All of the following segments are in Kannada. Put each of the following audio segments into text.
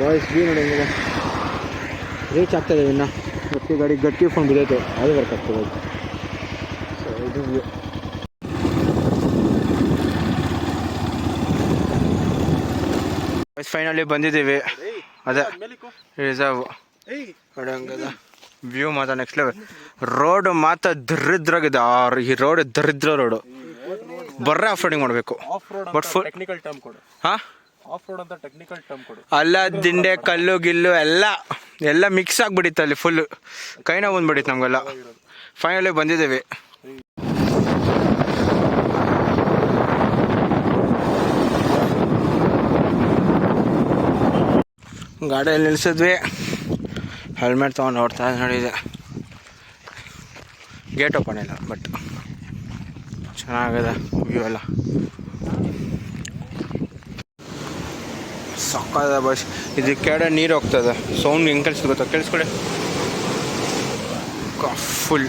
ಬಾಯ್ಸ್ ವ್ಯೂ ನೋಡಿ ಹೆಂಗಿದೆ. ರೀಚ್ ಆಗ್ತಾಯಿದೆ ಇನ್ನು. ಗಟ್ಟಿ ಗಾಡಿ ಗಟ್ಟಿ ಫೋನ್ ಬಿದ್ದೈತೆ, ಅದು ವರ್ಕ್ ಆಗ್ತದೆ. ಸೊ ಇದು ವ್ಯೂ. ಫೈನಲಿ ಬಂದಿದ್ದೀವಿ. ಅದೇ ರಿಸರ್ವ್ ನೋಡಿ ಹಂಗದ ವ್ಯೂ ಮಾತ್ರ ನೆಕ್ಸ್ಟ್ ಲೆವೆಲ್. ರೋಡ್ ಮಾತ್ರ ದರಿದ್ರಾಗಿದೆ. ಈ ರೋಡ್ ದರಿದ್ರ ರೋಡು. ಬರ್ರೆ ಆಫ್ ರೋಡಿಂಗ್ ಮಾಡಬೇಕು. ಬಟ್ ಫುಲ್ ಟೆಕ್ನಿಕಲ್ ಟರ್ಮ್ ಕೊಡು. ಹಾಂ, ಆಫ್ ರೋಡ್ ಅಂತ ಟೆಕ್ನಿಕಲ್ ಟರ್ಮ್ ಕೊಡು. ಅಲ್ಲ ದಿಂಡೆ ಕಲ್ಲು ಗಿಲ್ಲು ಎಲ್ಲ ಮಿಕ್ಸ್ ಆಗಿಬಿಡಿತ್ತು ಅಲ್ಲಿ. ಫುಲ್ಲು ಕೈ ನೋವು ಬಂದ್ಬಿಡಿತ್ತು ನಮಗೆಲ್ಲ. ಫೈನಲಿ ಬಂದಿದ್ದೀವಿ. ಗಾಡಿಯಲ್ಲಿ ನಿಲ್ಸಿದ್ವಿ. ಹೆಲ್ಮೆಟ್ ತೊಗೊಂಡು ನೋಡ್ತಾ ನೋಡಿದೆ. ಗೇಟ್ ಓಪನ್ ಇಲ್ಲ, ಬಟ್ ಚೆನ್ನಾಗಿದೆ ವ್ಯೂ ಎಲ್ಲ. ಸಕ್ಕದ ಬಸ್. ಇದು ಕೆಳಗಡೆ ನೀರು ಹೋಗ್ತದೆ. ಸೌಂಡ್ ಹೆಂಗೆ ಕೇಳಿಸ್ತು ಗೊತ್ತಾ? ಕೇಳಿಸ್ಕೊಳ್ಳಿ. ಫುಲ್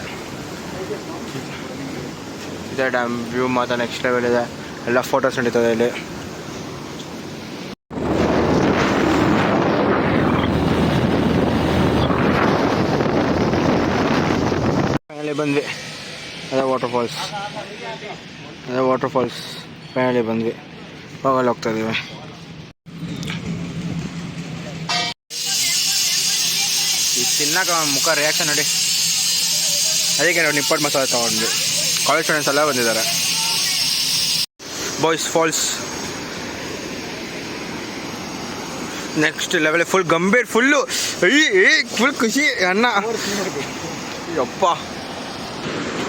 ಇದೆ ಡ್ಯಾಮ್ ವ್ಯೂ ಮಾತ್ರ ನೆಕ್ಸ್ಟ್ ಲೆವೆಲ್ ಇದೆ. ಎಲ್ಲ ಫೋಟೋಸ್ ನಡೀತದೆ ಇಲ್ಲಿ. ಫೈನಲಿ ಬಂದ್ವಿ. ಅದೇ ವಾಟರ್ ಫಾಲ್ಸ್ ಫೈನಲಿ ಬಂದ್ವಿ. ಹೋಗಲ್ಲಿ ಹೋಗ್ತಾ ಇದ್ದೀವಿ. ಈ ತಿನ್ನಕ ಮುಖ ರಿಯಾಕ್ಷನ್ ನೋಡಿ. ಅದಕ್ಕೆ ನಾವು ನಿಪ್ಪಟ್ಟು ಮಸಾಲೆ ತೊಗೊಂಡ್ವಿ. ಕಾಲೇಜ್ ಸ್ಟೂಡೆಂಟ್ಸ್ ಎಲ್ಲ ಬಂದಿದ್ದಾರೆ. Boys falls next level. Full ಗಂಭೀರ್, ಫುಲ್ಲು ಫುಲ್ ಖುಷಿ ಅಣ್ಣ. ಯಪ್ಪ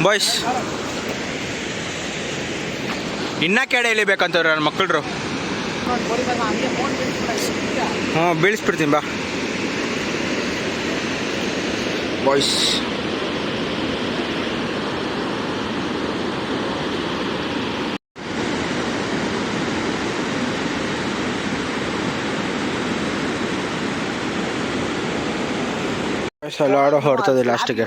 ಬಾಯ್ಸ್, ಇನ್ನ ಕೆಡೆ ಇಳಿಬೇಕಂತವ್ರು ನನ್ನ ಮಕ್ಕಳು. ಹ್ಞೂ ಬೀಳಿಸ್ಬಿಡ್ತೀನಿ ಬಾ ಬಾಯ್ಸ್. ಎಲ್ಲ ಆಡೋ ಹೊಡ್ತದೆ ಲಾಸ್ಟಿಗೆ.